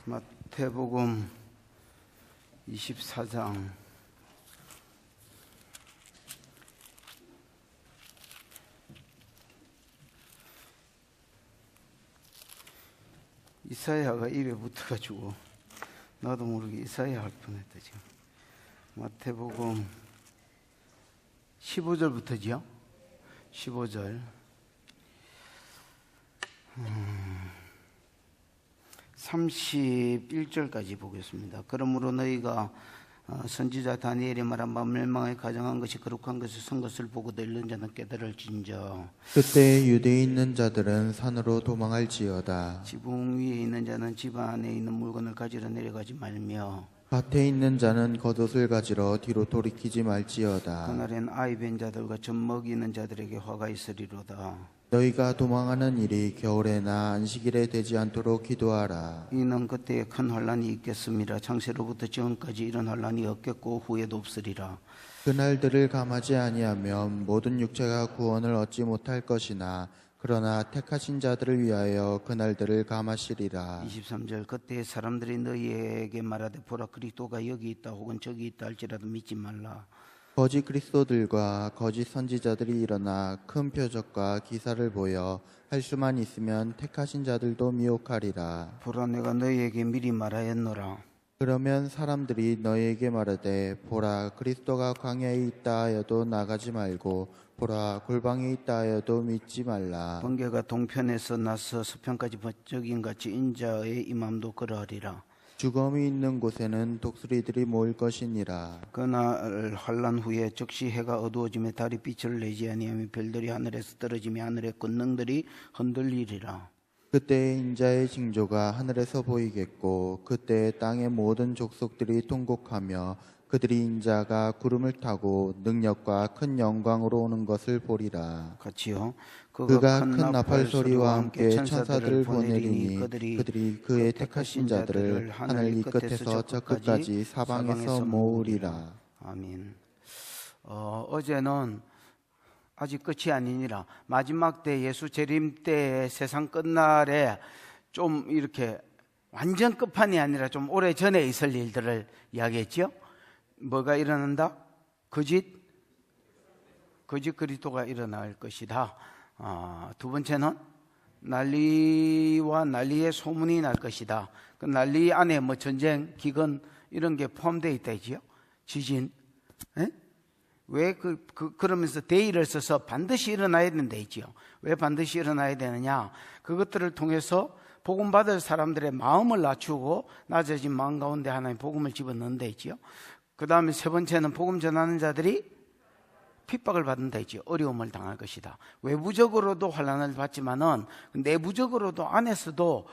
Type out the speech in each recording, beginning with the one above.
마태복음 24장 이사야가 입에 붙어가지고 나도 모르게 이사야 할 뻔했다 지금. 마태복음 15절부터지요. 15절 31절까지 보겠습니다. 그러므로 너희가 선지자 다니엘이 말한 바 멸망에 가정한 것이 거룩한 것을 선 것을 보고 들는 자는 깨달을진저. 그때 유대에 있는 자들은 산으로 도망할지어다. 지붕 위에 있는 자는 집 안에 있는 물건을 가지러 내려가지 말며 밭에 있는 자는 겉옷을 가지러 뒤로 돌이키지 말지어다. 그날엔 아이 뵌 자들과 젖 먹이는 자들에게 화가 있으리로다. 너희가 도망하는 일이 겨울에나 안식일에 되지 않도록 기도하라. 이는 그때에 큰 환란이 있겠습니다. 창세로부터 지금까지 이런 환란이 없겠고 후에도 없으리라. 그날들을 감하지 아니하면 모든 육체가 구원을 얻지 못할 것이나 그러나 택하신 자들을 위하여 그날들을 감하시리라. 23절 그때 사람들이 너희에게 말하되 보라 그리스도가 여기 있다 혹은 저기 있다 할지라도 믿지 말라. 거짓 그리스도들과 거짓 선지자들이 일어나 큰 표적과 기사를 보여 할 수만 있으면 택하신 자들도 미혹하리라. 보라 내가 너희에게 미리 말하였노라. 그러면 사람들이 너희에게 말하되 보라 그리스도가 광야에 있다 하여도 나가지 말고 보라 골방에 있다 하여도 믿지 말라. 번개가 동편에서 나서 서편까지 번쩍인 같이 인자의 임함도 그러하리라. 죽음이 있는 곳에는 독수리들이 모일 것이니라. 그날 환란 후에 즉시 해가 어두워지며 달이 빛을 내지 아니하며 별들이 하늘에서 떨어지며 하늘의 권능들이 흔들리리라. 그때 인자의 징조가 하늘에서 보이겠고 그때 땅의 모든 족속들이 통곡하며 그들이 인자가 구름을 타고 능력과 큰 영광으로 오는 것을 보리라. 같이요. 그가 큰 나팔 소리와 함께 천사들을 보내리니 그들이 그의 택하신 자들을 하늘 이 끝에서 저 끝까지 사방에서 모으리라. 아멘. 어제는 아직 끝이 아니니라. 마지막 때 예수 재림 때 세상 끝날에 좀 이렇게 완전 끝판이 아니라 좀 오래 전에 있을 일들을 이야기했죠. 뭐가 일어난다? 거짓 그리스도가 일어날 것이다. 두 번째는 난리와 난리의 소문이 날 것이다. 그 난리 안에 뭐 전쟁, 기근 이런 게 포함되어 있다 했지요. 지진. 에? 왜 그러면서 대의를 써서 반드시 일어나야 된다 했지요. 왜 반드시 일어나야 되느냐? 그것들을 통해서 복음 받을 사람들의 마음을 낮추고 낮아진 마음 가운데 하나님 복음을 집어넣는다 했지요. 그 다음에 세 번째는 복음 전하는 자들이 핍박을 받는다 했지요. 어려움을 당할 것이다. 외부적으로도 환난을 받지만은 내부적으로도 안에서도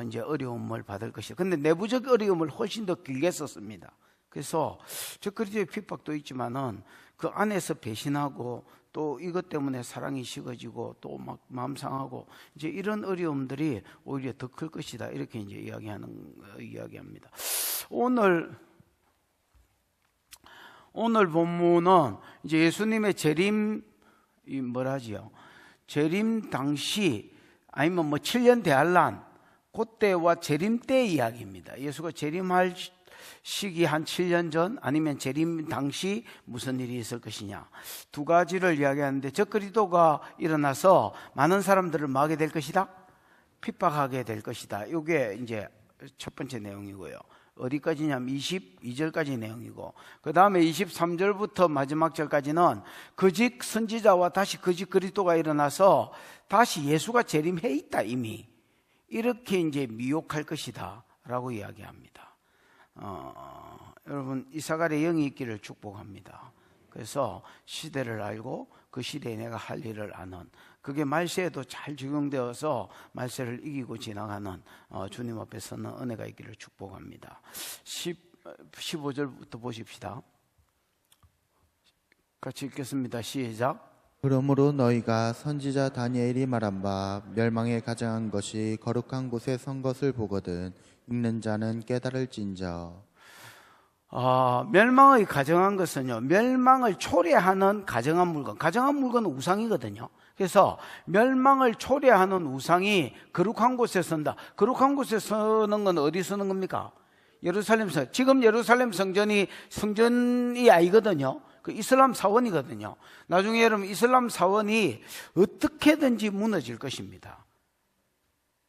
이제 어려움을 받을 것이다. 근데 내부적 어려움을 훨씬 더 길게 썼습니다. 그래서 저 그리스도의 핍박도 있지만은 그 안에서 배신하고 또 이것 때문에 사랑이 식어지고 또 막 마음 상하고 이제 이런 어려움들이 오히려 더 클 것이다. 이렇게 이제 이야기합니다. 오늘 본문은 이제 예수님의 재림 재림 당시 아니면 뭐 7년 대환란 그때와 재림 때 이야기입니다. 예수가 재림할 시기 한 7년 전 아니면 재림 당시 무슨 일이 있을 것이냐 두 가지를 이야기하는데 저 그리스도가 일어나서 많은 사람들을 뭐 하게 될 것이다? 핍박하게 될 것이다. 이게 이제 첫 번째 내용이고요. 어디까지냐면 22절까지 내용이고 그 다음에 23절부터 마지막 절까지는 거짓 선지자와 다시 거짓 그리스도가 일어나서 다시 예수가 재림해 있다 이미 이렇게 이제 미혹할 것이다 라고 이야기합니다. 여러분 이사갈의 영이 있기를 축복합니다. 그래서 시대를 알고 그 시대에 내가 할 일을 아는 그게 말세에도 잘 적용되어서 말세를 이기고 지나가는 주님 앞에 서는 은혜가 있기를 축복합니다. 15절부터 보십시다. 같이 읽겠습니다. 시작. 그러므로 너희가 선지자 다니엘이 말한 바 멸망에 가정한 것이 거룩한 곳에 선 것을 보거든 읽는 자는 깨달을진저. 멸망의 가정한 것은요, 멸망을 초래하는 가정한 물건. 가정한 물건은 우상이거든요. 그래서 멸망을 초래하는 우상이 거룩한 곳에 선다. 거룩한 곳에 서는 건 어디 서는 겁니까? 예루살렘 성. 지금 예루살렘 성전이 아니거든요. 그 이슬람 사원이거든요. 나중에 여러분 이슬람 사원이 어떻게든지 무너질 것입니다.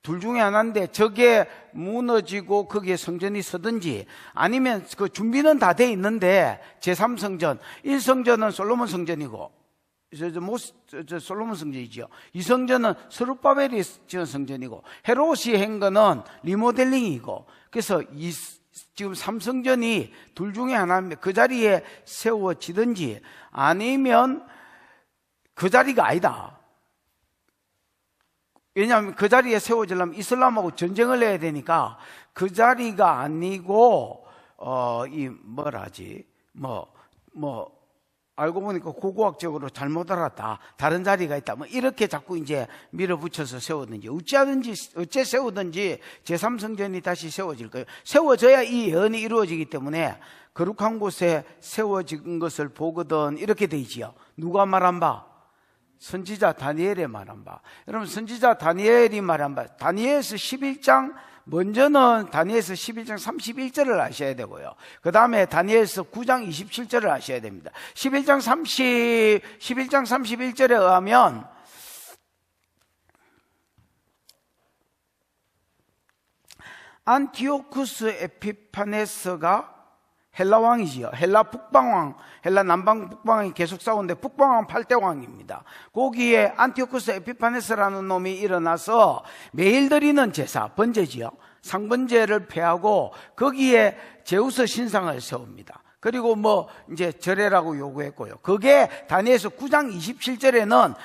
둘 중에 하나인데 저게 무너지고 거기에 성전이 서든지 아니면 그 준비는 다 돼 있는데 제3성전, 1성전은 솔로몬 성전이고 솔로몬 성전이죠. 2성전은 스룹바벨이 지은 성전이고 헤롯이 한 거는 리모델링이고 그래서 지금 3성전이 둘 중에 하나입니다. 그 자리에 세워지든지 아니면 그 자리가 아니다. 왜냐하면 그 자리에 세워지려면 이슬람하고 전쟁을 해야 되니까 그 자리가 아니고 알고 보니까 고고학적으로 잘못 알았다. 다른 자리가 있다. 이렇게 자꾸 이제 밀어붙여서 세우든지 어째 세우든지 제3성전이 다시 세워질 거예요. 세워져야 이 예언이 이루어지기 때문에 거룩한 곳에 세워진 것을 보거든 이렇게 돼 있지요. 누가 말한 바? 선지자 다니엘의 말한 바. 여러분 선지자 다니엘이 말한 바 다니엘서 11장 먼저는 다니엘서 11장 31절을 아셔야 되고요. 그 다음에 다니엘서 9장 27절을 아셔야 됩니다. 11장 31절에 의하면 안티오쿠스 에피파네스가 헬라 왕이지요. 헬라 북방왕, 헬라 남방 북방왕이 계속 싸우는데 북방왕 8대 왕입니다. 거기에 안티오쿠스 에피파네스라는 놈이 일어나서 매일 드리는 제사, 번제지요. 상번제를 폐하고 거기에 제우스 신상을 세웁니다. 그리고 이제 절해라고 요구했고요. 그게 다니엘서 9장 27절에는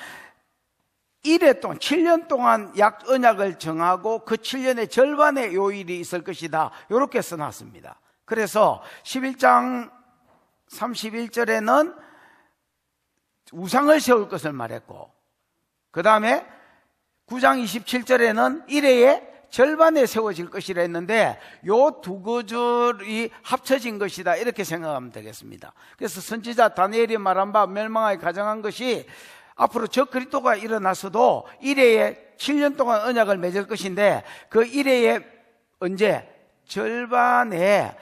1회 동안 7년 동안 약 언약을 정하고 그 7년의 절반의 요일이 있을 것이다. 이렇게 써놨습니다. 그래서 11장 31절에는 우상을 세울 것을 말했고 그 다음에 9장 27절에는 1회의 절반에 세워질 것이라 했는데 요 두 구절이 합쳐진 것이다 이렇게 생각하면 되겠습니다. 그래서 선지자 다니엘이 말한 바 멸망하기 가정한 것이 앞으로 저 그리스도가 일어나서도 1회에 7년 동안 언약을 맺을 것인데 그 1회에 언제? 절반에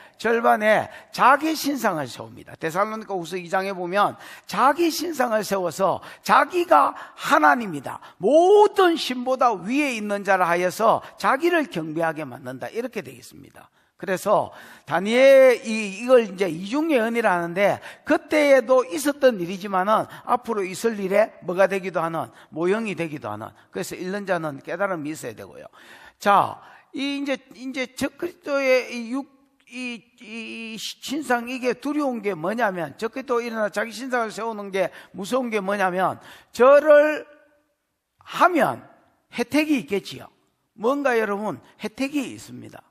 자기 신상을 세웁니다. 데살로니가 후서 2장에 보면 자기 신상을 세워서 자기가 하나님이다. 모든 신보다 위에 있는 자라 하여서 자기를 경배하게 만든다. 이렇게 되어 있습니다. 그래서 다니엘이 이걸 이제 이중예언이라 하는데 그때에도 있었던 일이지만은 앞으로 있을 일에 뭐가 되기도 하는 모형이 되기도 하는 그래서 읽는 자는 깨달음이 있어야 되고요. 자, 이제 적그리스도의 이 신상 이게 두려운 게 뭐냐면 적그리스도 일어나 자기 신상을 세우는 게 무서운 게 뭐냐면 절을 하면 혜택이 있겠지요. 뭔가 여러분 혜택이 있습니다.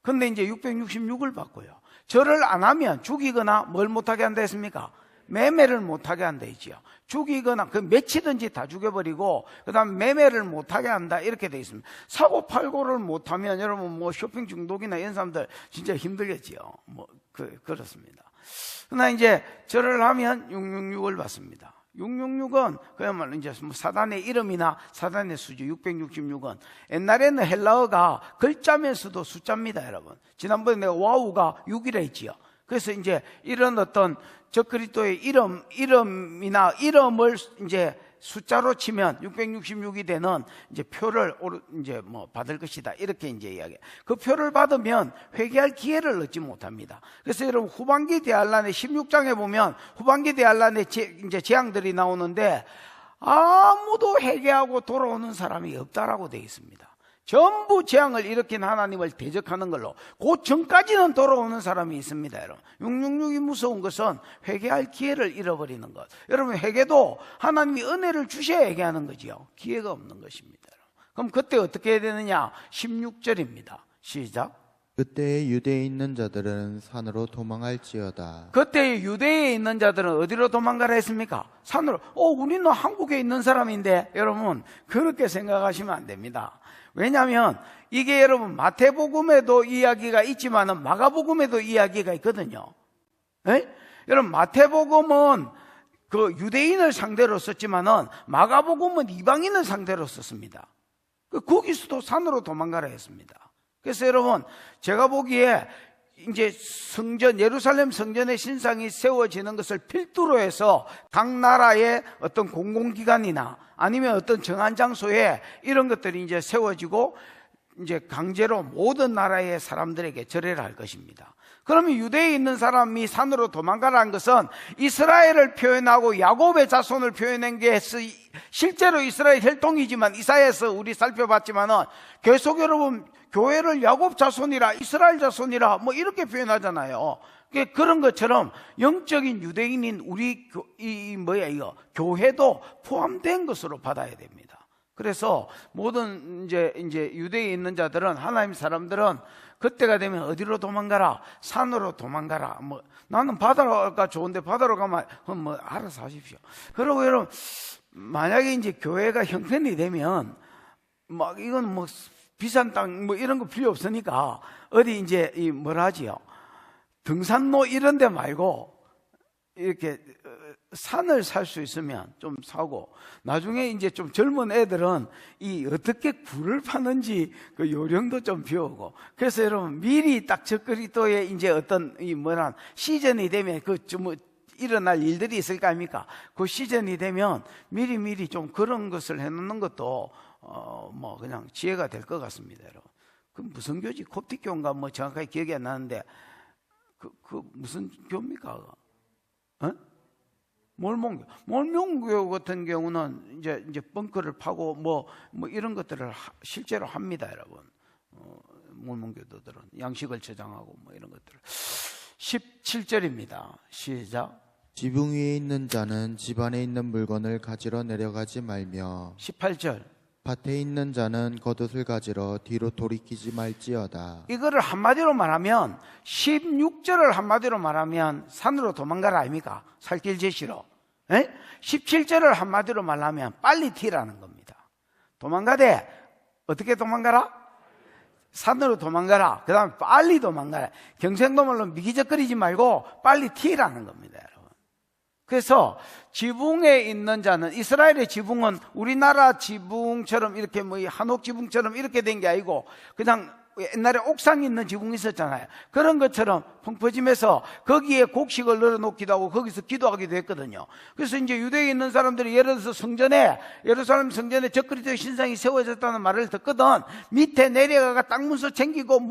근데 이제 666을 받고요. 절을 안 하면 죽이거나 뭘 못하게 한다 했습니까? 매매를 못하게 한다 했지요. 죽이거나 그 며칠든지 다 죽여버리고 그 다음 매매를 못하게 한다 이렇게 돼 있습니다. 사고 팔고를 못하면 여러분 쇼핑 중독이나 이런 사람들 진짜 힘들겠지요. 그렇습니다. 그러나 이제 절을 하면 666을 받습니다. 666은 그야말로 이제 사단의 이름이나 사단의 수주 666은 옛날에는 헬라어가 글자면서도 숫자입니다, 여러분. 지난번에 내가 와우가 6이라 했지요. 그래서 이제 이런 어떤 적그리스도의 이름이나 이름을 이제 숫자로 치면 666이 되는 이제 표를 이제 받을 것이다. 이렇게 이제 이야기. 그 표를 받으면 회개할 기회를 얻지 못합니다. 그래서 여러분 후반기 대환란의 16장에 보면 후반기 대환란의 이제 재앙들이 나오는데 아무도 회개하고 돌아오는 사람이 없다라고 되어 있습니다. 전부 재앙을 일으킨 하나님을 대적하는 걸로 그 전까지는 돌아오는 사람이 있습니다. 여러분 666이 무서운 것은 회개할 기회를 잃어버리는 것. 여러분 회개도 하나님이 은혜를 주셔야 회개하는 거지요. 기회가 없는 것입니다. 그럼 그때 어떻게 해야 되느냐? 16절입니다. 시작. 그때 유대에 있는 자들은 산으로 도망할지어다. 그때 유대에 있는 자들은 어디로 도망가라 했습니까? 산으로. 우리는 한국에 있는 사람인데 여러분 그렇게 생각하시면 안 됩니다. 왜냐하면 이게 여러분 마태복음에도 이야기가 있지만 마가복음에도 이야기가 있거든요. 에? 여러분 마태복음은 그 유대인을 상대로 썼지만은 마가복음은 이방인을 상대로 썼습니다. 거기서도 산으로 도망가라 했습니다. 그래서 여러분, 제가 보기에 이제 성전, 예루살렘 성전의 신상이 세워지는 것을 필두로 해서 각 나라의 어떤 공공기관이나 아니면 어떤 정한 장소에 이런 것들이 이제 세워지고 이제 강제로 모든 나라의 사람들에게 절해를 할 것입니다. 그러면 유대에 있는 사람이 산으로 도망가라는 것은 이스라엘을 표현하고 야곱의 자손을 표현한 게 실제로 이스라엘 혈통이지만 이사야에서 우리 살펴봤지만은 계속 여러분 교회를 야곱 자손이라 이스라엘 자손이라 뭐 이렇게 표현하잖아요. 그런 것처럼 영적인 유대인인 우리 교회도 포함된 것으로 받아야 됩니다. 그래서 모든 이제 유대에 있는 자들은 하나님 사람들은 그때가 되면 어디로 도망가라? 산으로 도망가라. 뭐 나는 바다가 좋은데 바다로 가면 뭐 알아서 하십시오. 그리고 여러분 만약에 이제 교회가 형편이 되면 막 이건 뭐 비싼 땅 뭐 이런 거 필요 없으니까 어디 이제 뭐라 하지요? 등산로 이런 데 말고 이렇게 산을 살 수 있으면 좀 사고, 나중에 이제 좀 젊은 애들은 이 어떻게 굴을 파는지 그 요령도 좀 배우고, 그래서 여러분 미리 딱 적그리스도에 이제 어떤 이 뭐란 시즌이 되면 그 좀 일어날 일들이 있을 거 아닙니까? 그 시즌이 되면 미리 좀 그런 것을 해놓는 것도 뭐 그냥 지혜가 될 것 같습니다, 여러분. 그 무슨 교지? 콥틱교인가 뭐 정확하게 기억이 안 나는데 그 무슨 교입니까? 몰몬교 같은 경우는 이제 벙커를 파고 뭐 이런 것들을 실제로 합니다, 여러분. 몰몬교도들은 양식을 저장하고 뭐 이런 것들을. 17절입니다. 시작. 지붕 위에 있는 자는 집 안에 있는 물건을 가지러 내려가지 말며 18절. 밭에 있는 자는 겉옷을 가지러 뒤로 돌이키지 말지어다. 이거를 한마디로 말하면 16절을 한마디로 말하면 산으로 도망가라 아닙니까? 살길 제시로. 17절을 한마디로 말하면 빨리 튀라는 겁니다. 도망가되 어떻게 도망가라? 산으로 도망가라. 그 다음에 빨리 도망가라. 경상도말로 미기적거리지 말고 빨리 튀라는 겁니다, 여러분. 그래서 지붕에 있는 자는, 이스라엘의 지붕은 우리나라 지붕처럼 이렇게 뭐 한옥 지붕처럼 이렇게 된 게 아니고 그냥 옛날에 옥상에 있는 지붕이 있었잖아요. 그런 것처럼 펑퍼짐해서 거기에 곡식을 널어놓기도 하고 거기서 기도하기도 했거든요. 그래서 이제 유대에 있는 사람들이 예를 들어서 예루살렘 성전에 적그리스도의 신상이 세워졌다는 말을 듣거든 밑에 내려가가 땅 문서 챙기고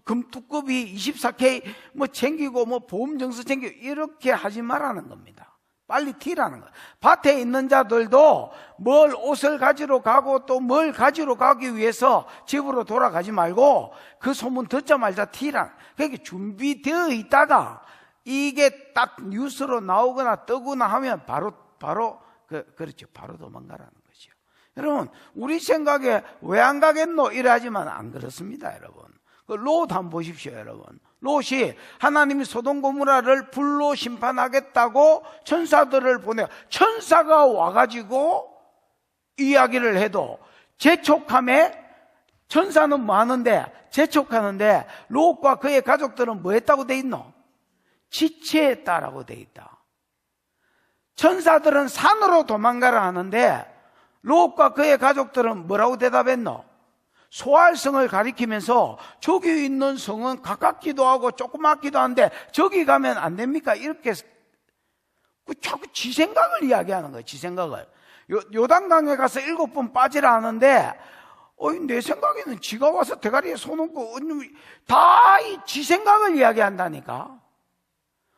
금두꺼비 24K 뭐 챙기고 뭐 보험증서 챙기고 이렇게 하지 말라는 겁니다. 빨리 튀라는 거예요. 밭에 있는 자들도 뭘 옷을 가지러 가고 또 뭘 가지러 가기 위해서 집으로 돌아가지 말고 그 소문 듣자마자 튀라는, 그러니까 준비되어 있다가 이게 딱 뉴스로 나오거나 뜨거나 하면 바로 그렇죠. 바로 도망가라는 거죠. 여러분, 우리 생각에 왜 안 가겠노? 이러하지만 안 그렇습니다, 여러분. 롯 한번 보십시오, 여러분. 롯이 하나님이 소돔 고모라를 불로 심판하겠다고 천사들을 보내, 천사가 와가지고 이야기를 해도 재촉함에, 천사는 뭐 하는데? 재촉하는데 롯과 그의 가족들은 뭐 했다고 돼 있노? 지체했다라고 돼 있다. 천사들은 산으로 도망가라 하는데 롯과 그의 가족들은 뭐라고 대답했노? 소알성을 가리키면서 저기 있는 성은 가깝기도 하고 조그맣기도 한데 저기 가면 안 됩니까? 이렇게 자꾸 지 생각을 이야기하는 거예요. 지 생각을. 요단강에 가서 7번 빠지라 하는데 내 생각에는 지가 와서 대가리에 손 얹고 다 지 생각을 이야기한다니까.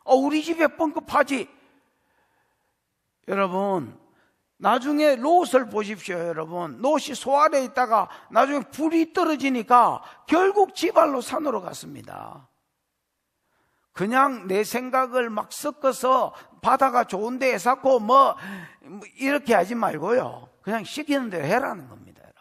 우리 집에 뻥끗하지. 여러분, 나중에 롯을 보십시오, 여러분. 롯이 소알에 있다가 나중에 불이 떨어지니까 결국 지발로 산으로 갔습니다. 그냥 내 생각을 막 섞어서 바다가 좋은 데 쌓고 뭐 이렇게 하지 말고요. 그냥 시키는 대로 해라는 겁니다, 여러분.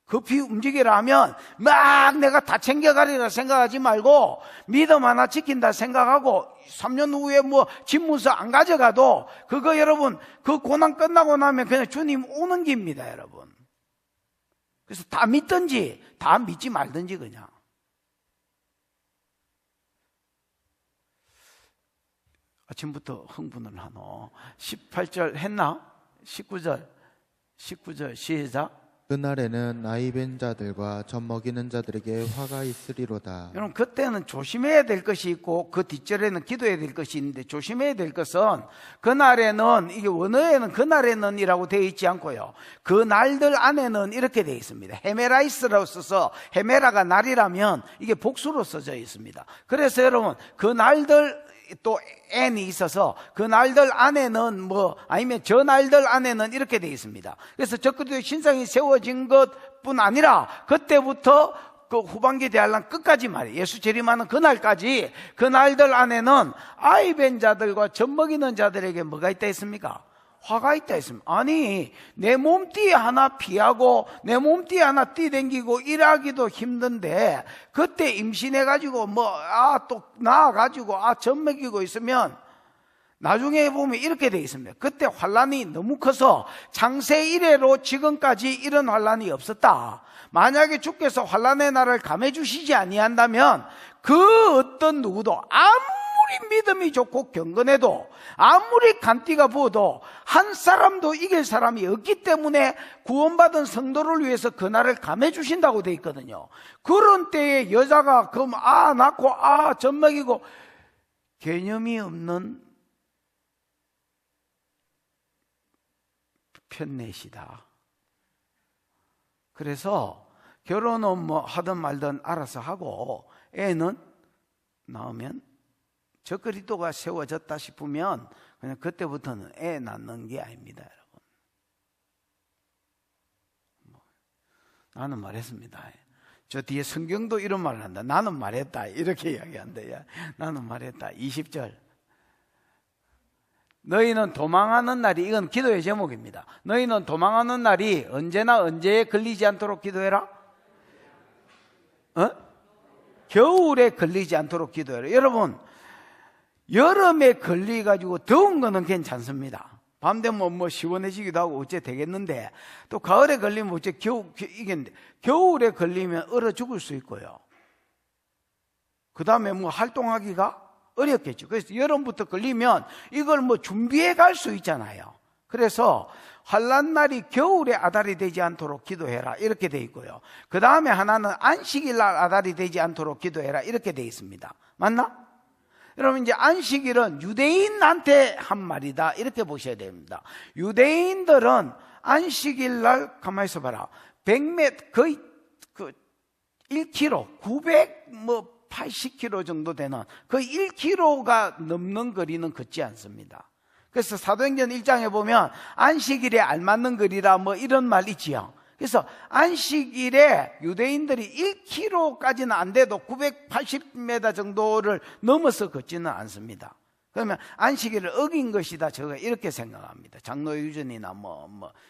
급히 움직이라 하면 막 내가 다 챙겨가리라 생각하지 말고 믿음 하나 지킨다 생각하고 3년 후에 뭐 집문서 안 가져가도 그거 여러분 그 고난 끝나고 나면 그냥 주님 오는 길입니다, 여러분. 그래서 다 믿든지 다 믿지 말든지 그냥. 아침부터 흥분을 하노. 18절 했나? 19절 시작. 그날에는 나이 벤 자들과 젖 먹이는 자들에게 화가 있으리로다. 여러분, 그때는 조심해야 될 것이 있고 그 뒷절에는 기도해야 될 것이 있는데, 조심해야 될 것은 그날에는, 이게 원어에는 그날에는 이라고 되어 있지 않고요, 그 날들 안에는 이렇게 되어 있습니다. 헤메라이스라고 써서, 헤메라가 날이라면 이게 복수로 써져 있습니다. 그래서 여러분, 그 날들, 또 n이 있어서 그 날들 안에는 아니면 저 날들 안에는 이렇게 되어 있습니다. 그래서 저 그리스도의 신상이 세워진 것뿐 아니라 그때부터 그 후반기 대환란 끝까지 말이에요. 예수 재림하는 그날까지, 그 날들 안에는 아이 벤 자들과 젖 먹이는 자들에게 뭐가 있다 했습니까? 화가 있다 했습니다. 아니, 내 몸띠 하나 피하고 내 몸띠 하나 뛰댕기고 일하기도 힘든데, 그때 임신해가지고 또 낳아가지고 젖 먹이고 있으면 나중에 보면 이렇게 돼 있습니다. 그때 환란이 너무 커서 창세 이래로 지금까지 이런 환란이 없었다. 만약에 주께서 환란의 날을 감해 주시지 아니한다면 그 어떤 누구도 아무리 믿음이 좋고 경건해도, 아무리 간띠가 부어도 한 사람도 이길 사람이 없기 때문에 구원받은 성도를 위해서 그날을 감해 주신다고 돼 있거든요. 그런 때에 여자가 그럼 낳고 젖 먹이고 개념이 없는 편내시다. 그래서 결혼은 하든 말든 알아서 하고, 애는 낳으면, 저 그리스도가 세워졌다 싶으면 그냥 그때부터는 애 낳는 게 아닙니다, 여러분. 나는 말했습니다. 저 뒤에 성경도 이런 말을 한다. 나는 말했다, 이렇게 이야기한다. 나는 말했다. 20절. 너희는 도망하는 날이, 이건 기도의 제목입니다. 너희는 도망하는 날이 언제나 언제에 걸리지 않도록 기도해라. 겨울에 걸리지 않도록 기도해라. 여러분, 여름에 걸려가지고 더운 거는 괜찮습니다. 밤 되면 시원해지기도 하고 어째 되겠는데, 또 가을에 걸리면 어째 이겠는데, 겨울에 걸리면 얼어 죽을 수 있고요. 그 다음에 활동하기가 어렵겠죠. 그래서 여름부터 걸리면 이걸 준비해 갈 수 있잖아요. 그래서 환란 날이 겨울에 아달이 되지 않도록 기도해라, 이렇게 돼 있고요. 그 다음에 하나는 안식일 날 아달이 되지 않도록 기도해라, 이렇게 돼 있습니다. 맞나? 여러분, 이제 안식일은 유대인한테 한 말이다, 이렇게 보셔야 됩니다. 유대인들은 안식일 날, 가만히 있어 봐라, 100m, 거의 1km, 980km 정도 되는, 거의 1km가 넘는 거리는 걷지 않습니다. 그래서 사도행전 1장에 보면 안식일에 알맞는 거리라 이런 말 있지요. 그래서 안식일에 유대인들이 1km까지는 안 돼도 980m 정도를 넘어서 걷지는 않습니다. 그러면 안식일을 어긴 것이다, 제가 이렇게 생각합니다. 장로유전이나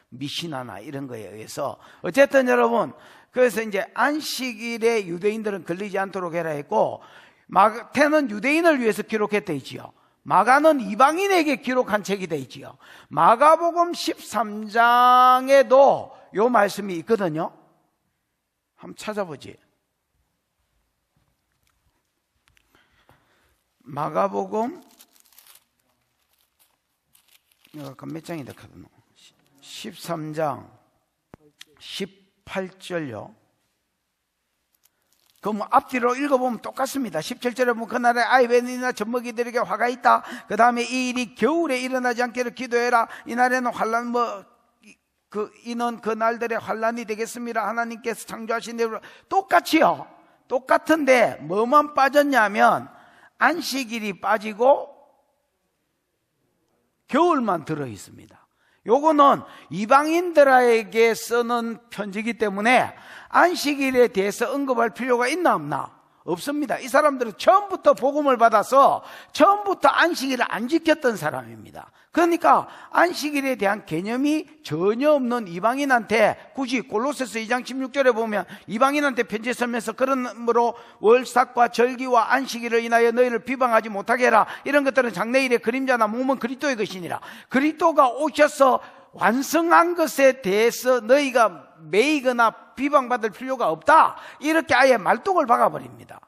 미시나나 이런 거에 의해서. 어쨌든 여러분, 그래서 이제 안식일에 유대인들은 걸리지 않도록 해라 했고, 마태는 유대인을 위해서 기록했다 있지요. 마가는 이방인에게 기록한 책이 되어 있지요. 마가복음 13장에도 요 말씀이 있거든요. 한번 찾아보지. 마가복음 약간 몇 장이다 카드노? 13장 18절요. 그럼 앞뒤로 읽어보면 똑같습니다. 17절에 보면 그날에 아이벤이나 젖먹이들에게 화가 있다. 그 다음에 이 일이 겨울에 일어나지 않기를 기도해라. 이날에는 환란 이는 그 날들에 환란이 되겠습니다. 하나님께서 창조하신 대로 똑같이요. 똑같은데 뭐만 빠졌냐면 안식일이 빠지고 겨울만 들어 있습니다. 요거는 이방인들에게 쓰는 편지이기 때문에 안식일에 대해서 언급할 필요가 있나 없나? 없습니다. 이 사람들은 처음부터 복음을 받아서 처음부터 안식일을 안 지켰던 사람입니다. 그러니까 안식일에 대한 개념이 전혀 없는 이방인한테, 굳이 골로새서 2장 16절에 보면 이방인한테 편지 쓰면서 그러므로 월삭과 절기와 안식일을 인하여 너희를 비방하지 못하게 해라, 이런 것들은 장래일의 그림자나 몸은 그리스도의 것이니라. 그리스도가 오셔서 완성한 것에 대해서 너희가 매이거나 비방받을 필요가 없다, 이렇게 아예 말뚝을 박아버립니다.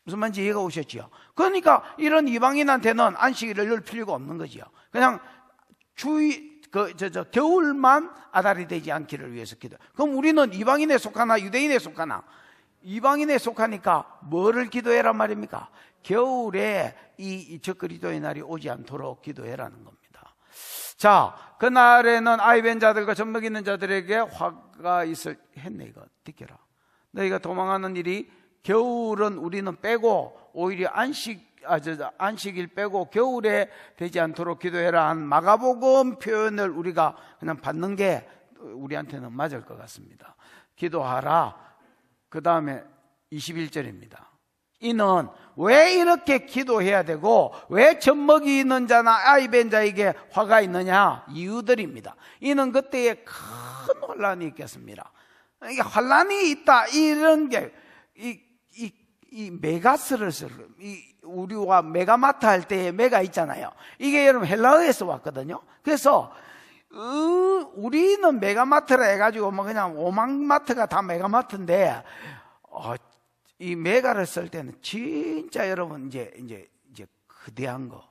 무슨 말인지 이해가 오셨지요? 그러니까 이런 이방인한테는 안식일을 열 필요가 없는 거지요. 그냥 겨울만 아달이 되지 않기를 위해서 기도. 그럼 우리는 이방인에 속하나 유대인에 속하나? 이방인에 속하니까 뭐를 기도해란 말입니까? 겨울에 이 적그리스도의 날이 오지 않도록 기도해라는 겁니다. 자, 그날에는 아이벤 자들과 젖먹 있는 자들에게 화가 했네. 이거 띠켜라. 너희가 도망하는 일이 겨울은 우리는 빼고 오히려 안식일 빼고 겨울에 되지 않도록 기도해라 한 마가복음 표현을 우리가 그냥 받는 게 우리한테는 맞을 것 같습니다. 기도하라. 그 다음에 21절입니다. 이는 왜 이렇게 기도해야 되고 왜 젖먹이 있는 자나 아이벤 자에게 화가 있느냐? 이유들입니다. 이는 그때에 큰 혼란이 있겠습니다. 이게 혼란이 있다 이런 게 이 메가스를 우리와 메가마트 할 때에 메가 있잖아요. 이게 여러분 헬라어에서 왔거든요. 그래서 우리는 메가마트라 해가지고 뭐 그냥 오막마트가 다 메가마트인데 이 메가를 쓸 때는 진짜 여러분 이제 거대한 거.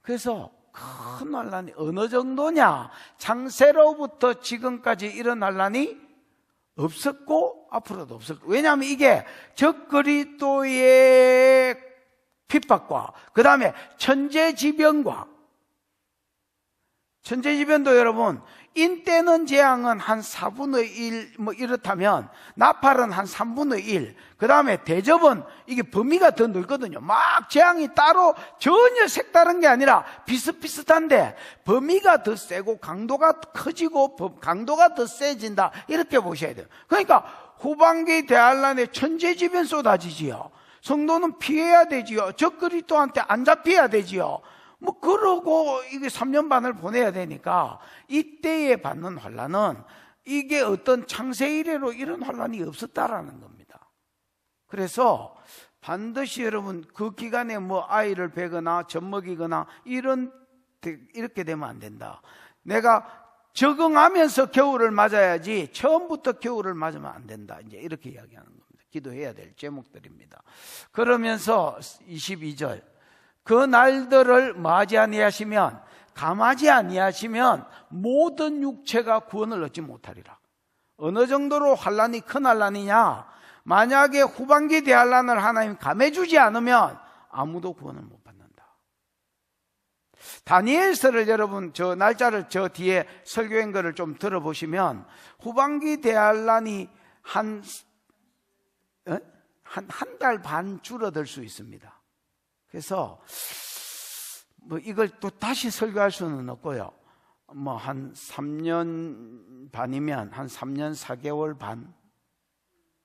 그래서 큰 환란이 어느 정도냐? 창세로부터 지금까지 이런 환란이 없었고 앞으로도 없을 거예요. 왜냐하면 이게 적그리스도의 핍박과 그 다음에 천재지변과 천재지변도 여러분 인때는 재앙은 한 4분의 1 뭐 이렇다면 나팔은 한 3분의 1 그 다음에 대접은 이게 범위가 더 넓거든요. 막 재앙이 따로 전혀 색다른 게 아니라 비슷비슷한데 범위가 더 세고 강도가 커지고 강도가 더 세진다 이렇게 보셔야 돼요. 그러니까 후반기 대환란에 천재지변 쏟아지지요. 성도는 피해야 되지요. 적그리스도한테 안 잡혀야 되지요. 뭐 그러고 이게 3년 반을 보내야 되니까 이때에 받는 환란은 이게 어떤 창세 이래로 이런 환란이 없었다라는 겁니다. 그래서 반드시 여러분 그 기간에 뭐 아이를 베거나 젖먹이거나 이렇게 되면 안 된다. 내가 적응하면서 겨울을 맞아야지 처음부터 겨울을 맞으면 안 된다. 이제 이렇게 이야기하는 겁니다. 기도해야 될 제목들입니다. 그러면서 22절 그 날들을 맞이 아니하시면 감하지 아니하시면 모든 육체가 구원을 얻지 못하리라. 어느 정도로 환란이 큰 환란이냐? 만약에 후반기 대환란을 하나님 감해주지 않으면 아무도 구원을 못 받는다. 다니엘서를 여러분 저 날짜를 저 뒤에 설교한 거를 좀 들어보시면 후반기 대환란이 한 달 반 줄어들 수 있습니다. 그래서 뭐 이걸 또 다시 설교할 수는 없고요. 뭐 한 3년 반이면 한 3년 4개월 반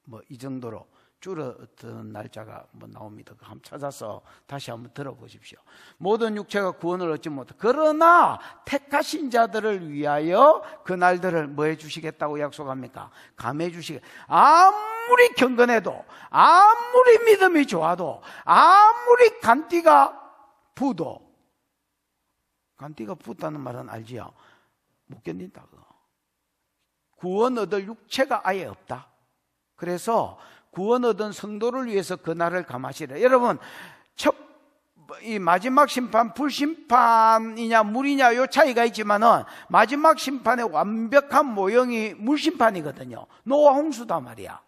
뭐 이 정도로 줄어든 날짜가 뭐 나옵니다. 한번 찾아서 다시 한번 들어보십시오. 모든 육체가 구원을 얻지 못해. 그러나 택하신 자들을 위하여 그 날들을 뭐 해주시겠다고 약속합니까? 감해 주시겠다. 아무리 경건해도 아무리 믿음이 좋아도 아무리 간띠가 부도 간띠가 붙다는 말은 알지요? 못 견딘다. 구원 얻을 육체가 아예 없다. 그래서 구원 얻은 성도를 위해서 그 날을 감하시라. 여러분 이 마지막 심판 불심판이냐 물이냐 요 차이가 있지만은 마지막 심판의 완벽한 모형이 물심판이거든요. 노아 홍수다 말이야.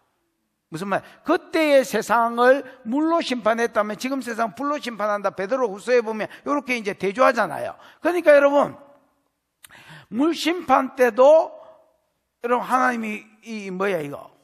무슨 말? 그때의 세상을 물로 심판했다면 지금 세상 불로 심판한다. 베드로 후서에 보면 이렇게 이제 대조하잖아요. 그러니까 여러분 물심판 때도 여러분 하나님이 이거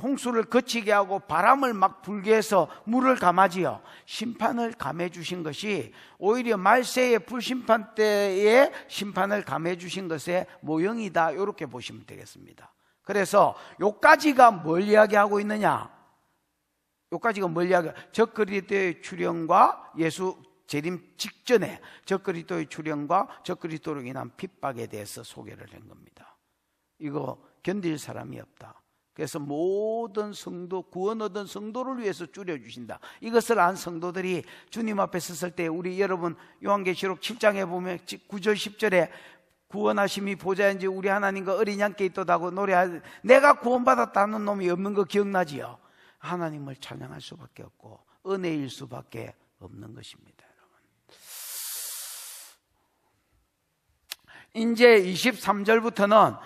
홍수를 거치게 하고 바람을 막 불게 해서 물을 감하지요. 심판을 감해 주신 것이 오히려 말세의 불심판 때의 심판을 감해 주신 것의 모형이다. 이렇게 보시면 되겠습니다. 그래서 요까지가 뭘 이야기하고 있느냐? 요까지가 뭘 적그리스도의 출현과 예수 재림 직전에 적그리스도의 출현과 적그리스도로 인한 핍박에 대해서 소개를 한 겁니다. 이거 견딜 사람이 없다. 그래서 모든 성도, 구원 얻은 성도를 위해서 줄여주신다. 이것을 안 성도들이 주님 앞에 섰을 때 우리 여러분 요한계시록 7장에 보면 9절 10절에 구원하심이 보좌인지 우리 하나님과 어린 양께 있도다고 노래하는데 내가 구원받았다는 놈이 없는 거 기억나지요? 하나님을 찬양할 수밖에 없고 은혜일 수밖에 없는 것입니다, 여러분. 이제 23절부터는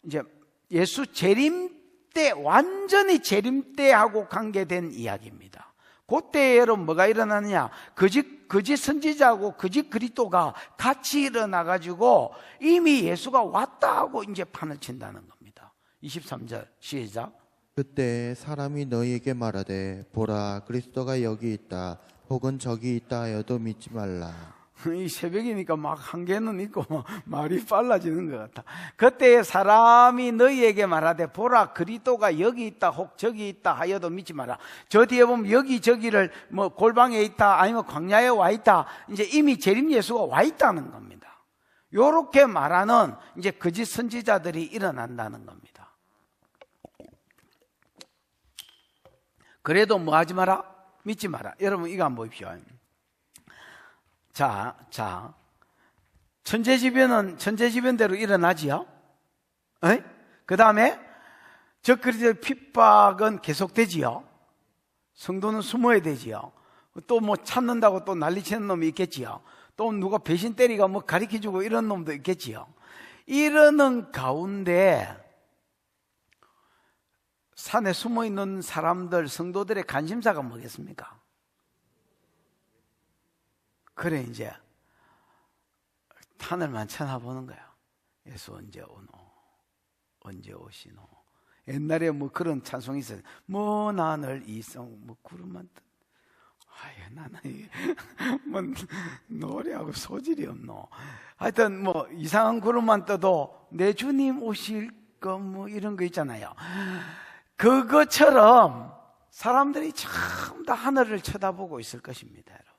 이제 예수 재림 때, 완전히 재림 때하고 관계된 이야기입니다. 그때 여러분 뭐가 일어나느냐? 거짓 선지자하고 거짓 그리스도가 같이 일어나가지고 이미 예수가 왔다 하고 이제 판을 친다는 겁니다. 23절 시작. 그때 사람이 너희에게 말하되 보라 그리스도가 여기 있다 혹은 저기 있다 하여도 믿지 말라. 이 새벽이니까 막 한계는 있고 말이 빨라지는 것 같아. 그때 사람이 너희에게 말하되 보라 그리스도가 여기 있다 혹 저기 있다 하여도 믿지 마라. 저 뒤에 보면 여기 저기를 뭐 골방에 있다 아니면 광야에 와 있다, 이제 이미 재림 예수가 와 있다는 겁니다. 요렇게 말하는 이제 거짓 선지자들이 일어난다는 겁니다. 그래도 뭐 하지 마라? 믿지 마라. 여러분 이거 한번 보십시오. 자, 천재지변은 천재지변대로 일어나지요. 그 다음에 적그리스도의 핍박은 계속되지요. 성도는 숨어야 되지요. 또 뭐 찾는다고 또 난리치는 놈이 있겠지요. 또 누가 배신 때리가 뭐 가리켜주고 이런 놈도 있겠지요. 이러는 가운데 산에 숨어있는 사람들, 성도들의 관심사가 뭐겠습니까? 그래 이제 하늘만 쳐다보는 거야. 예수 언제 오노? 언제 오시노? 옛날에 뭐 그런 찬송이 있어요. 먼 하늘 이성 뭐 구름만 뜨. 아예 나는 뭐 노래하고 소질이 없노. 하여튼 뭐 이상한 구름만 떠도 내 주님 오실 거 뭐 이런 거 있잖아요. 그것처럼 사람들이 전부 다 하늘을 쳐다보고 있을 것입니다, 여러분.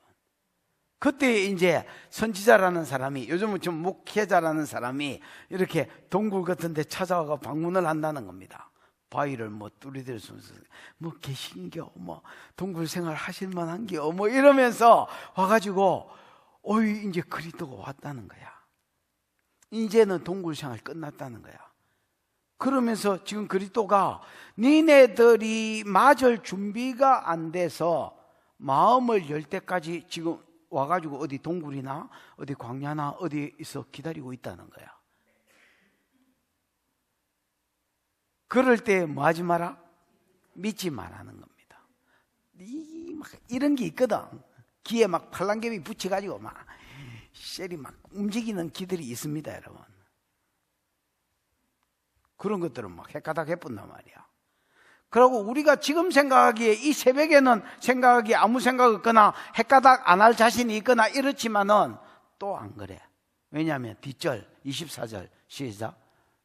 그때 이제 선지자라는 사람이, 요즘은 좀 목회자라는 사람이 이렇게 동굴 같은 데 찾아와서 방문을 한다는 겁니다. 바위를 뭐 뚫어댈 수 있어서 뭐 계신겨, 뭐 동굴 생활 하실 만한겨, 뭐 이러면서 와가지고 어이 이제 그리스도가 왔다는 거야. 이제는 동굴 생활 끝났다는 거야. 그러면서 지금 그리스도가 니네들이 맞을 준비가 안 돼서 마음을 열 때까지 지금 와가지고 어디 동굴이나 어디 광야나 어디서 기다리고 있다는 거야. 그럴 때 뭐 하지 마라? 믿지 말라는 겁니다. 막 이런 게 있거든. 귀에 막 팔랑개비 붙여가지고 막 셀이 막 움직이는 기들이 있습니다, 여러분. 그런 것들은 막 헷가닥 해뿐단 말이야. 그리고 우리가 지금 생각하기에 이 새벽에는 생각하기에 아무 생각 없거나 헷가닥 안 할 자신이 있거나 이렇지만은 또 안 그래. 왜냐하면 뒷절 24절 시작.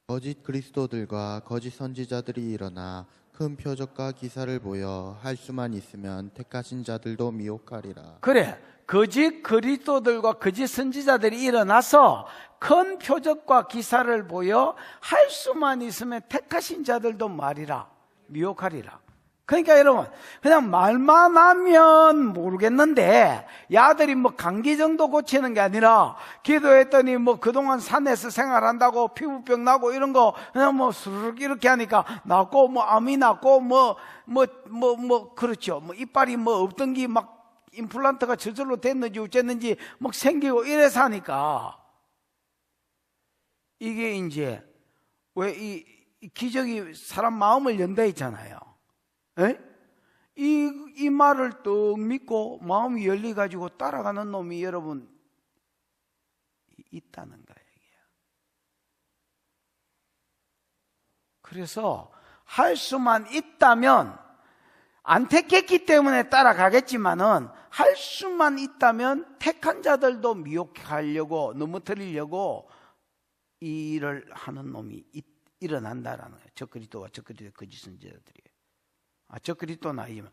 거짓 그리스도들과 거짓 선지자들이 일어나 큰 표적과 기사를 보여 할 수만 있으면 택하신 자들도 미혹하리라. 그래, 거짓 그리스도들과 거짓 선지자들이 일어나서 큰 표적과 기사를 보여 할 수만 있으면 택하신 자들도 말이라 미혹하리라. 그러니까 여러분, 그냥 말만 하면 모르겠는데 야들이 뭐 감기 정도 고치는 게 아니라 기도했더니 뭐 그동안 산에서 생활한다고 피부병 나고 이런 거 그냥 뭐 수르륵 이렇게 하니까 낫고 뭐 암이 낫고 그렇죠. 뭐 이빨이 뭐 없던 게 막 임플란트가 저절로 됐는지 어쨌는지 막 생기고 이래서 하니까 이게 이제 왜 이 기적이 사람 마음을 연다 있잖아요. 이 말을 또 믿고 마음이 열려가지고 따라가는 놈이 여러분 있다는 거예요. 그래서 할 수만 있다면 안 택했기 때문에 따라가겠지만은 할 수만 있다면 택한 자들도 미혹하려고 넘어뜨리려고 이 일을 하는 놈이 일어난다라는 거예요. 저 그리스도와 저 그리스도의 거짓 선지자들이. 저 그리스도는 아니지만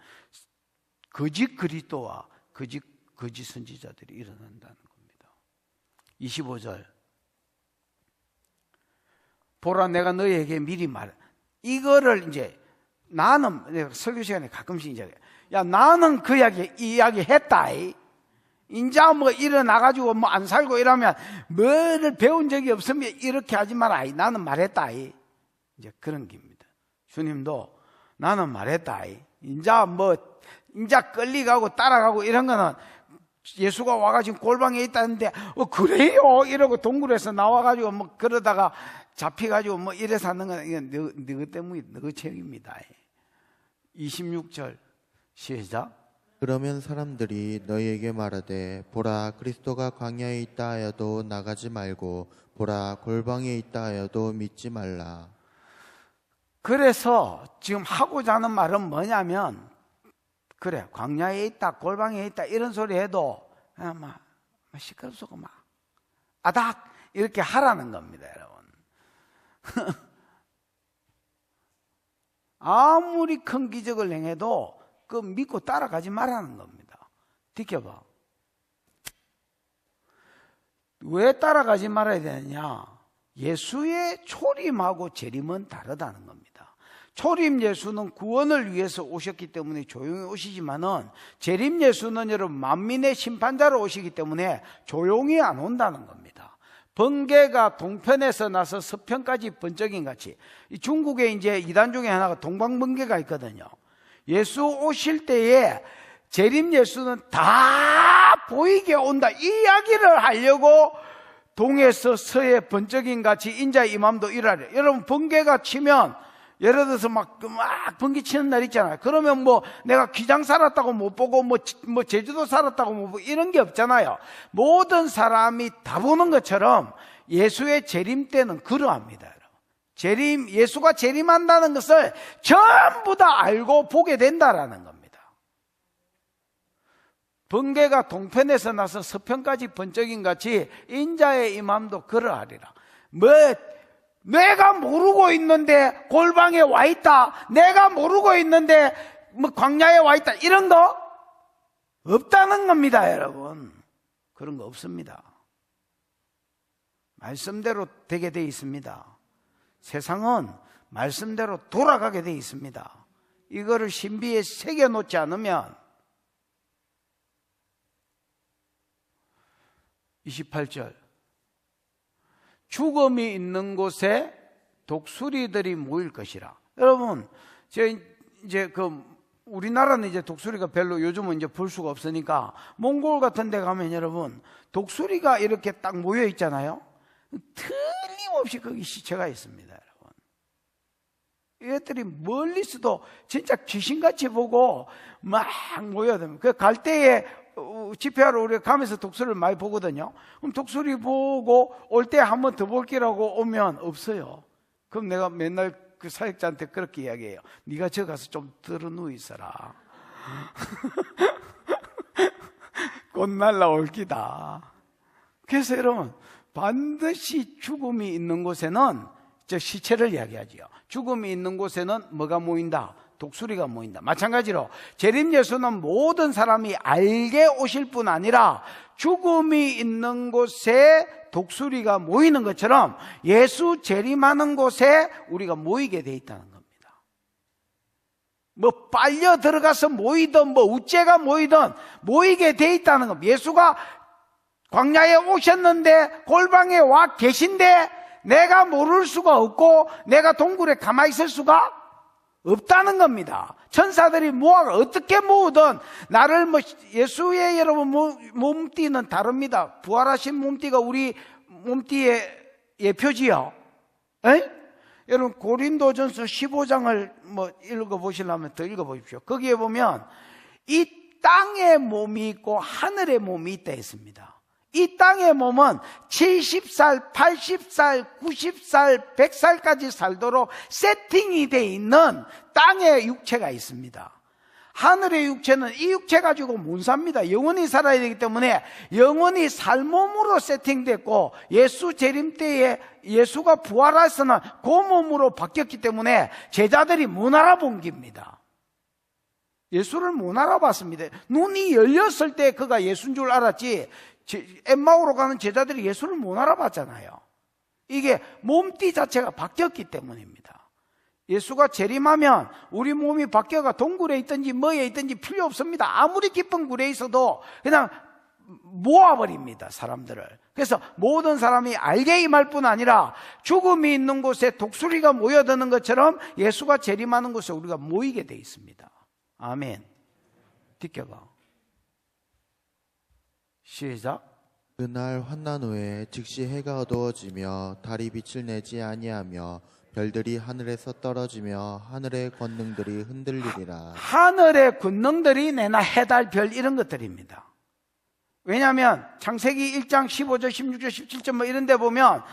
거짓 그리스도와 거짓 선지자들이 일어난다는 겁니다. 25절. 보라 내가 너희에게 미리 말해. 이거를 이제 나는 설교 시간에 가끔씩 이제 나는 그 이야기 했다. 인자 뭐 일어나가지고 뭐 안 살고 이러면 뭐를 배운 적이 없으면 이렇게 하지 마라. 나는 말했다. 이제 그런 겁니다. 주님도 나는 말했다. 인자 끌리가고 따라가고 이런 거는 예수가 와가지고 골방에 있다는데, 그래요? 이러고 동굴에서 나와가지고 그러다가 잡혀가지고 이래서 하는 건, 이건 너 때문에 너 책임이다. 26절, 시작. 그러면 사람들이 너희에게 말하되 보라 그리스도가 광야에 있다 하여도 나가지 말고 보라 골방에 있다 하여도 믿지 말라. 그래서 지금 하고자 하는 말은 뭐냐면, 그래 광야에 있다 골방에 있다 이런 소리 해도 막 시끄럽고 막 아닥 이렇게 하라는 겁니다, 여러분. 아무리 큰 기적을 행해도 그 믿고 따라가지 말라는 겁니다. 지켜봐. 왜 따라가지 말아야 되느냐? 예수의 초림하고 재림은 다르다는 겁니다. 초림 예수는 구원을 위해서 오셨기 때문에 조용히 오시지만은, 재림 예수는 여러분 만민의 심판자로 오시기 때문에 조용히 안 온다는 겁니다. 번개가 동편에서 나서 서편까지 번쩍인 같이, 중국에 이제 이단 중에 하나가 동방번개가 있거든요. 예수 오실 때에 재림 예수는 다 보이게 온다, 이 이야기를 하려고 동에서 서에 번쩍인 같이 인자의 임함도 일하래. 여러분 번개가 치면 예를 들어서 막 번개 치는 날 있잖아요. 그러면 내가 기장 살았다고 못 보고 제주도 살았다고 못 보고 이런 게 없잖아요. 모든 사람이 다 보는 것처럼 예수의 재림 때는 그러합니다. 예수가 재림한다는 것을 전부 다 알고 보게 된다라는 겁니다. 번개가 동편에서 나서 서편까지 번쩍인 같이 인자의 임함도 그러하리라. 내가 모르고 있는데 골방에 와 있다, 내가 모르고 있는데 광야에 와 있다, 이런 거 없다는 겁니다, 여러분. 그런 거 없습니다. 말씀대로 되게 돼 있습니다. 세상은 말씀대로 돌아가게 돼 있습니다. 이거를 신비에 새겨놓지 않으면 28절, 죽음이 있는 곳에 독수리들이 모일 것이라. 여러분, 이제 우리나라는 이제 독수리가 별로 요즘은 이제 볼 수가 없으니까 몽골 같은 데 가면 여러분 독수리가 이렇게 딱 모여 있잖아요. 틀림없이 거기 시체가 있습니다, 여러분. 이것들이 멀리서도 진짜 귀신같이 보고 막 모여듭니다. 갈 때에 집회하러 우리가 가면서 독수리를 많이 보거든요. 그럼 독수리 보고 올 때 한 번 더 볼게라고 오면 없어요. 그럼 내가 맨날 그 사역자한테 그렇게 이야기해요. 네가 저 가서 좀 들어 누워 있어라. 곧 날라올 기다. 그래서 여러분, 반드시 죽음이 있는 곳에는, 저 시체를 이야기하지요. 죽음이 있는 곳에는 뭐가 모인다? 독수리가 모인다. 마찬가지로 재림 예수는 모든 사람이 알게 오실 뿐 아니라 죽음이 있는 곳에 독수리가 모이는 것처럼 예수 재림하는 곳에 우리가 모이게 돼 있다는 겁니다. 빨려 들어가서 모이든 우째가 모이든 모이게 돼 있다는 겁니다. 예수가 광야에 오셨는데 골방에 와 계신데 내가 모를 수가 없고 내가 동굴에 가만히 있을 수가 없다는 겁니다. 천사들이 어떻게 모으든 나를 예수의 여러분 몸띠는 다릅니다. 부활하신 몸띠가 우리 몸띠의 예표지요. 여러분 고린도전서 15장을 읽어보시려면 더 읽어보십시오. 거기에 보면 이 땅의 몸이 있고 하늘의 몸이 있다 했습니다. 이 땅의 몸은 70살, 80살, 90살, 100살까지 살도록 세팅이 되어 있는 땅의 육체가 있습니다. 하늘의 육체는 이 육체 가지고 못 삽니다. 영원히 살아야 되기 때문에 영원히 살 몸으로 세팅됐고, 예수 재림 때에 예수가 부활해서는 그 몸으로 바뀌었기 때문에 제자들이 못 알아본 겁니다. 예수를 못 알아봤습니다. 눈이 열렸을 때 그가 예수인 줄 알았지, 엠마오로 가는 제자들이 예수를 못 알아봤잖아요. 이게 몸띠 자체가 바뀌었기 때문입니다. 예수가 재림하면 우리 몸이 바뀌어가 동굴에 있든지 뭐에 있든지 필요 없습니다. 아무리 깊은 굴에 있어도 그냥 모아버립니다, 사람들을. 그래서 모든 사람이 알게 임할 뿐 아니라 죽음이 있는 곳에 독수리가 모여드는 것처럼 예수가 재림하는 곳에 우리가 모이게 돼 있습니다. 아멘. 비켜봐. 시작. 그날 환난 후에 즉시 해가 어두워지며 달이 빛을 내지 아니하며 별들이 하늘에서 떨어지며 하늘의 권능들이 흔들리리라. 하늘의 권능들이 내나 해달 별 이런 것들입니다. 왜냐하면 창세기 1장 15절 16절 17절 뭐 이런 데 보면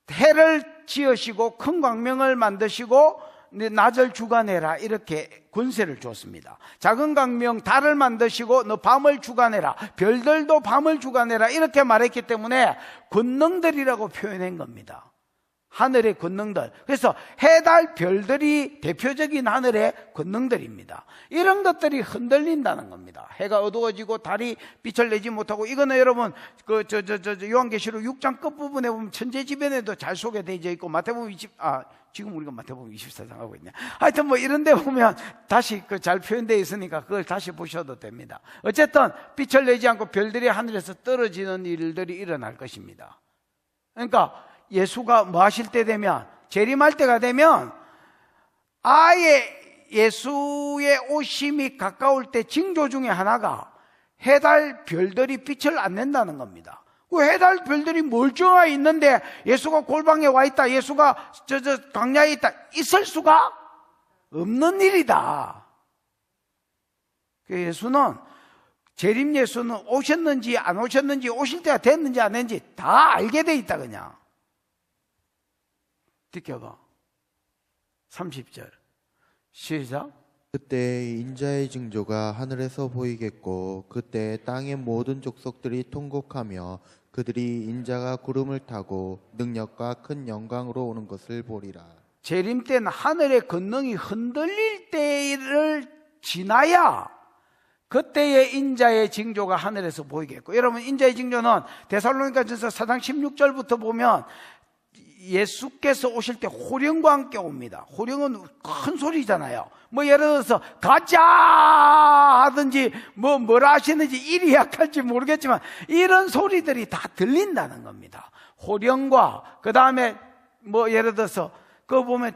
해를 지으시고 큰 광명을 만드시고 낮을 주관해라 이렇게 권세를 줬습니다. 작은 광명 달을 만드시고 너 밤을 주관해라, 별들도 밤을 주관해라 이렇게 말했기 때문에 권능들이라고 표현한 겁니다. 하늘의 권능들. 그래서 해달 별들이 대표적인 하늘의 권능들입니다. 이런 것들이 흔들린다는 겁니다. 해가 어두워지고 달이 빛을 내지 못하고, 이거는 여러분 요한계시록 6장 끝부분에 보면 천재지변에도 잘 소개되어 있고, 마태복음 지금 우리가 마태복음 24장 하고 있네. 하여튼 뭐 이런 데 보면 다시 잘 표현되어 있으니까 그걸 다시 보셔도 됩니다. 어쨌든 빛을 내지 않고 별들이 하늘에서 떨어지는 일들이 일어날 것입니다. 그러니까 예수가 뭐 하실 때 되면, 재림할 때가 되면 아예 예수의 오심이 가까울 때 징조 중에 하나가 해달 별들이 빛을 안 낸다는 겁니다. 그 해달 별들이 멀쩡해 있는데 예수가 골방에 와 있다, 예수가 저 광야에 있다, 있을 수가 없는 일이다. 예수는, 재림 예수는 오셨는지 안 오셨는지, 오실 때가 됐는지 안 됐는지 다 알게 돼 있다. 그냥 느껴봐. 30절 시작. 그때 인자의 징조가 하늘에서 보이겠고 그때 땅의 모든 족속들이 통곡하며 그들이 인자가 구름을 타고 능력과 큰 영광으로 오는 것을 보리라. 재림 때는 하늘의 권능이 흔들릴 때를 지나야 그때의 인자의 징조가 하늘에서 보이겠고, 여러분 인자의 징조는 데살로니가전서 4장 16절부터 보면 예수께서 오실 때 호령과 함께 옵니다. 호령은 큰 소리잖아요. 뭐 예를 들어서 가자 하든지 뭐라 하시는지 일이 약할지 모르겠지만 이런 소리들이 다 들린다는 겁니다. 호령과 그 다음에 뭐 예를 들어서 그거 보면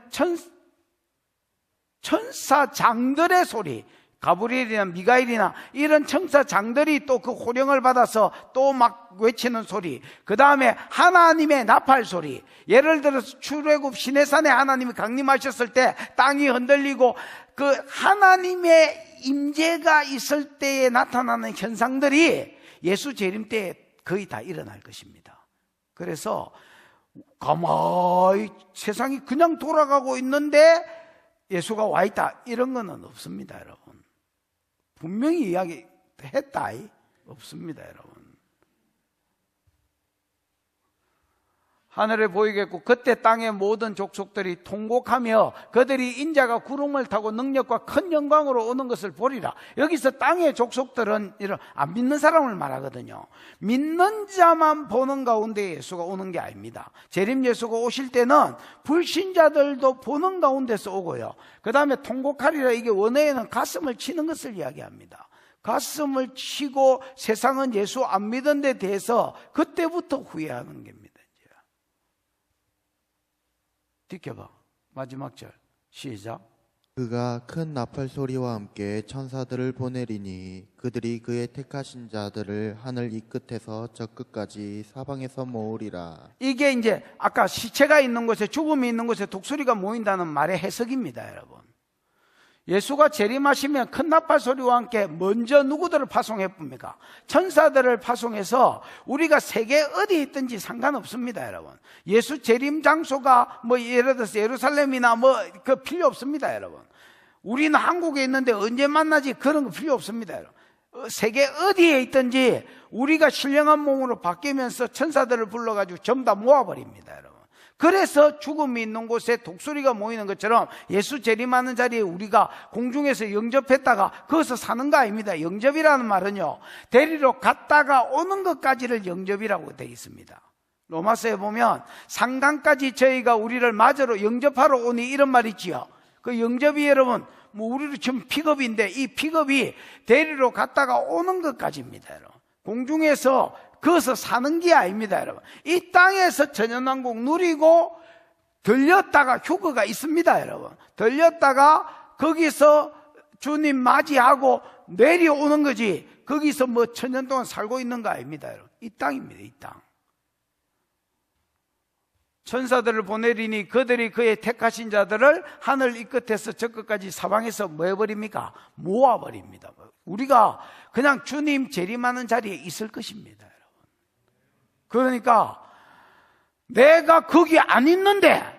천사장들의 소리, 가브리엘이나 미가엘이나 이런 천사장들이 또 그 호령을 받아서 또 막 외치는 소리, 그 다음에 하나님의 나팔 소리, 예를 들어서 출애굽 시내산에 하나님이 강림하셨을 때 땅이 흔들리고 그 하나님의 임재가 있을 때에 나타나는 현상들이 예수 재림 때에 거의 다 일어날 것입니다. 그래서 가만히 세상이 그냥 돌아가고 있는데 예수가 와 있다 이런 거는 없습니다, 여러분. 분명히 이야기했다 없습니다, 여러분. 하늘에 보이겠고 그때 땅의 모든 족속들이 통곡하며 그들이 인자가 구름을 타고 능력과 큰 영광으로 오는 것을 보리라. 여기서 땅의 족속들은 이런 안 믿는 사람을 말하거든요. 믿는 자만 보는 가운데 예수가 오는 게 아닙니다. 재림 예수가 오실 때는 불신자들도 보는 가운데서 오고요. 그 다음에 통곡하리라, 이게 원어에는 가슴을 치는 것을 이야기합니다. 가슴을 치고 세상은 예수 안 믿은 데 대해서 그때부터 후회하는 겁니다. 지켜봐. 마지막 절 시작. 그가 큰 나팔 소리와 함께 천사들을 보내리니 그들이 그의 택하신 자들을 하늘 이 끝에서 저 끝까지 사방에서 모으리라. 이게 이제 아까 시체가 있는 곳에, 죽음이 있는 곳에 독수리가 모인다는 말의 해석입니다, 여러분. 예수가 재림하시면 큰 나팔 소리와 함께 먼저 누구들을 파송해 봅니까? 천사들을 파송해서 우리가 세계 어디에 있든지 상관없습니다, 여러분. 예수 재림 장소가 뭐 예를 들어서 예루살렘이나 뭐 그 필요 없습니다, 여러분. 우리는 한국에 있는데 언제 만나지 그런 거 필요 없습니다, 여러분. 세계 어디에 있든지 우리가 신령한 몸으로 바뀌면서 천사들을 불러가지고 전부 다 모아버립니다, 여러분. 그래서 죽음이 있는 곳에 독수리가 모이는 것처럼 예수 재림하는 자리에 우리가 공중에서 영접했다가 거기서 사는 거 아닙니다. 영접이라는 말은요, 데리러 갔다가 오는 것까지를 영접이라고 되어 있습니다. 로마서에 보면 상강까지 저희가 우리를 맞으러 영접하러 오니 이런 말 있지요. 그 영접이 여러분 뭐 우리로 지금 픽업인데 이 픽업이 데리러 갔다가 오는 것까지입니다, 여러분. 공중에서 거기서 사는 게 아닙니다, 여러분. 이 땅에서 천연왕국 누리고 들렸다가 휴거가 있습니다, 여러분. 들렸다가 거기서 주님 맞이하고 내려오는 거지, 거기서 뭐 천년 동안 살고 있는 거 아닙니다, 여러분. 이 땅입니다, 이 땅. 천사들을 보내리니 그들이 그의 택하신 자들을 하늘 이 끝에서 저 끝까지 사방에서 뭐 해버립니까? 모아버립니다. 우리가 그냥 주님 재림하는 자리에 있을 것입니다, 여러분. 그러니까 내가 거기 안 있는데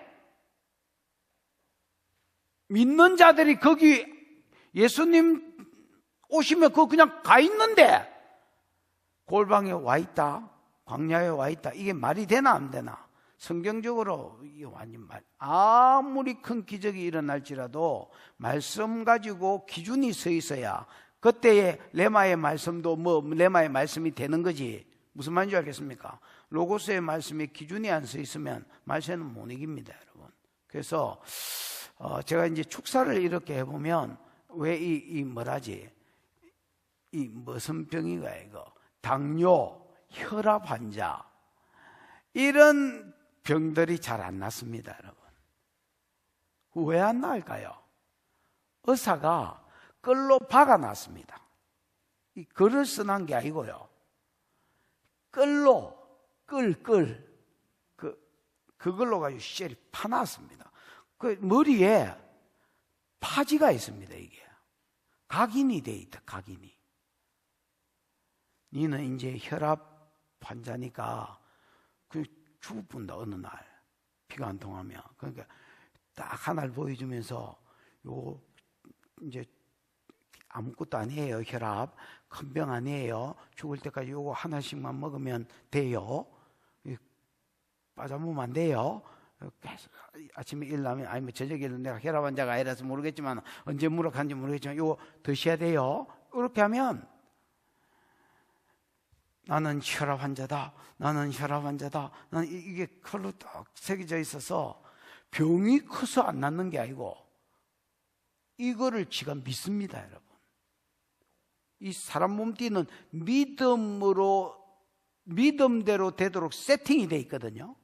믿는 자들이 거기 예수님 오시면 그거 그냥 가 있는데 골방에 와 있다, 광야에 와 있다, 이게 말이 되나 안 되나? 성경적으로 이게 완전 아무리 큰 기적이 일어날지라도 말씀 가지고 기준이 서 있어야 그때의 레마의 말씀도 레마의 말씀이 되는 거지. 무슨 말인지 알겠습니까? 로고스의 말씀에 기준이 안 서 있으면 말세는 못 이깁니다, 여러분. 그래서 제가 이제 축사를 이렇게 해보면 왜 이 무슨 병이가 이거 당뇨, 혈압 환자 이런 병들이 잘 안 낫습니다, 여러분. 왜 안 나을까요? 의사가 끌로 박아놨습니다. 이 글을 써난 게 아니고요. 끌로, 그걸로 가지고 쉘이 파놨습니다. 그 머리에 파지가 있습니다, 이게. 각인이 돼 있다, 각인이. 니는 이제 혈압 환자니까 죽을뿐다, 어느 날. 피가 안 통하면. 그러니까 딱 하나를 보여주면서 요거 이제 아무것도 아니에요, 혈압. 큰 병 아니에요. 죽을 때까지 요거 하나씩만 먹으면 돼요. 빠져먹으면 안 돼요. 아침에 일어나면, 아니 뭐 저녁에 내가 혈압 환자가 아니라서 모르겠지만, 언제 무력한지 모르겠지만 요거 드셔야 돼요. 이렇게 하면 나는 혈압 환자다, 나는 혈압 환자다, 나는 이게 칼로 딱 새겨져 있어서 병이 커서 안 낫는 게 아니고 이거를 지가 믿습니다, 여러분. 이 사람 몸띠는 믿음대로 되도록 세팅이 돼 있거든요.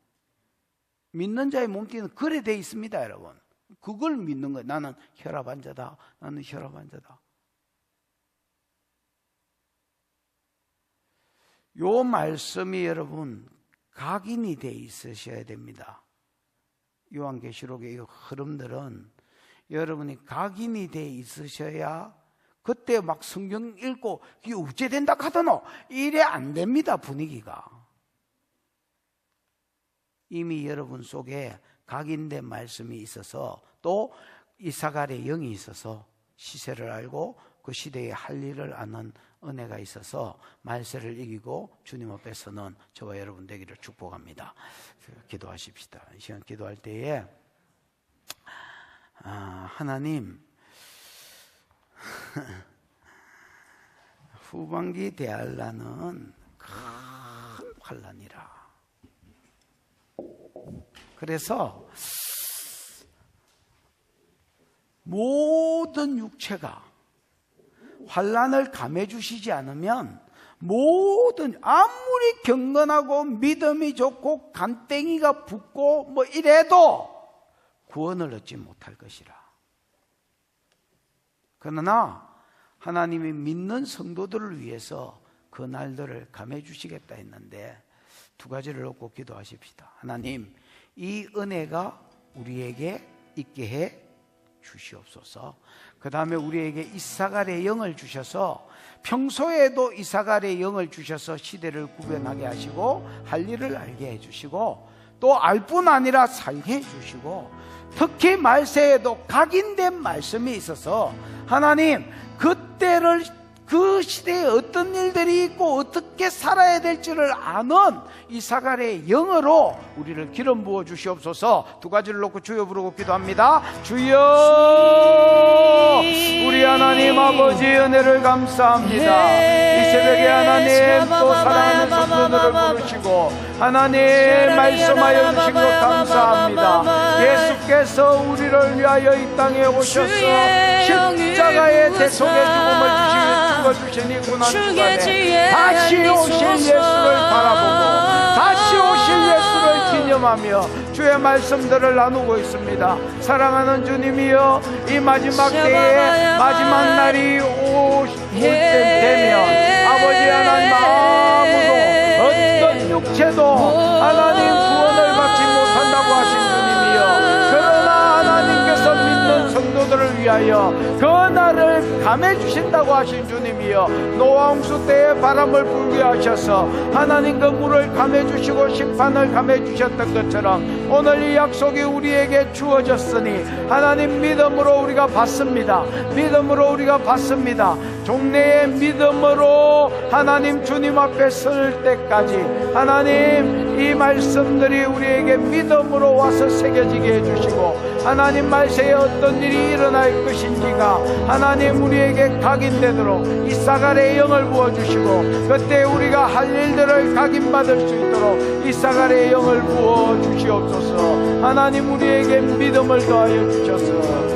믿는 자의 몸띠는 그래 돼 있습니다, 여러분. 그걸 믿는 거예요. 나는 혈압 환자다, 나는 혈압 환자다. 요 말씀이 여러분 각인이 돼 있으셔야 됩니다. 요한계시록의 이 흐름들은 여러분이 각인이 돼 있으셔야, 그때 막 성경 읽고 이게 어째 된다 하더노 이래 안 됩니다, 분위기가. 이미 여러분 속에 각인된 말씀이 있어서, 또 이사갈의 영이 있어서 시세를 알고 그 시대에 할 일을 아는 은혜가 있어서 말세를 이기고 주님 앞에서는 저와 여러분 되기를 축복합니다. 기도하십시다. 이 시간 기도할 때에 하나님, 후반기 대할란은 큰 환난이라. 그래서 모든 육체가 환난을 감해 주시지 않으면 모든, 아무리 경건하고 믿음이 좋고 간땡이가 붙고 뭐 이래도 구원을 얻지 못할 것이라. 그러나 하나님이 믿는 성도들을 위해서 그 날들을 감해 주시겠다 했는데 두 가지를 놓고 기도하십시다. 하나님, 이 은혜가 우리에게 있게 해 주시옵소서. 그 다음에 우리에게 이사갈의 영을 주셔서 평소에도 이사갈의 영을 주셔서 시대를 구별하게 하시고 할 일을 알게 해주시고 또 알 뿐 아니라 살게 해주시고, 특히 말세에도 각인된 말씀이 있어서 하나님, 그때를, 그 시대에 어떤 일들이 있고 어떻게 살아야 될지를 아는 이사갈의 영으로 우리를 기름 부어 주시옵소서. 두 가지를 놓고 주여 부르고 기도합니다. 주여, 우리 하나님 아버지 은혜를 감사합니다. 이 새벽에 하나님 또 사랑하는 성도들을 부르시고 하나님 말씀하여 주신 것 감사합니다. 예수께서 우리를 위하여 이 땅에 오셔서 십자가의 대속의 죽음을 죽어주시니 고난주간에 다시 오실 예수를 바라보고 다시 오실 예수를 기념하며 주의 말씀들을 나누고 있습니다. 사랑하는 주님이여, 이 마지막 때에 마지막 날이 올 때 되면 아버지 하나님 아무도 어떤 육체도 하나님 구원을 받지 못한다고 하신 주님이여, 그러나 하나님께서 믿는 성도들을 위하여 그 날을 감해 주신다고 하신 주님이여, 노아 홍수 때에 바람을 불게 하셔서 하나님 그 물을 감해 주시고 심판을 감해 주셨던 것처럼 오늘 이 약속이 우리에게 주어졌으니 하나님 믿음으로 우리가 받습니다. 믿음으로 우리가 받습니다. 종래의 믿음으로 하나님 주님 앞에 설 때까지 하나님 이 말씀들이 우리에게 믿음으로 와서 새겨지게 해주시고 하나님 말세에 어떤 일이 일어날 것인지가 하나님 우리에게 각인되도록 이사갈의 영을 부어주시고 그때 우리가 할 일들을 각인받을 수 있도록 이사갈의 영을 부어주시옵소서. 하나님 우리에게 믿음을 더하여 주셔서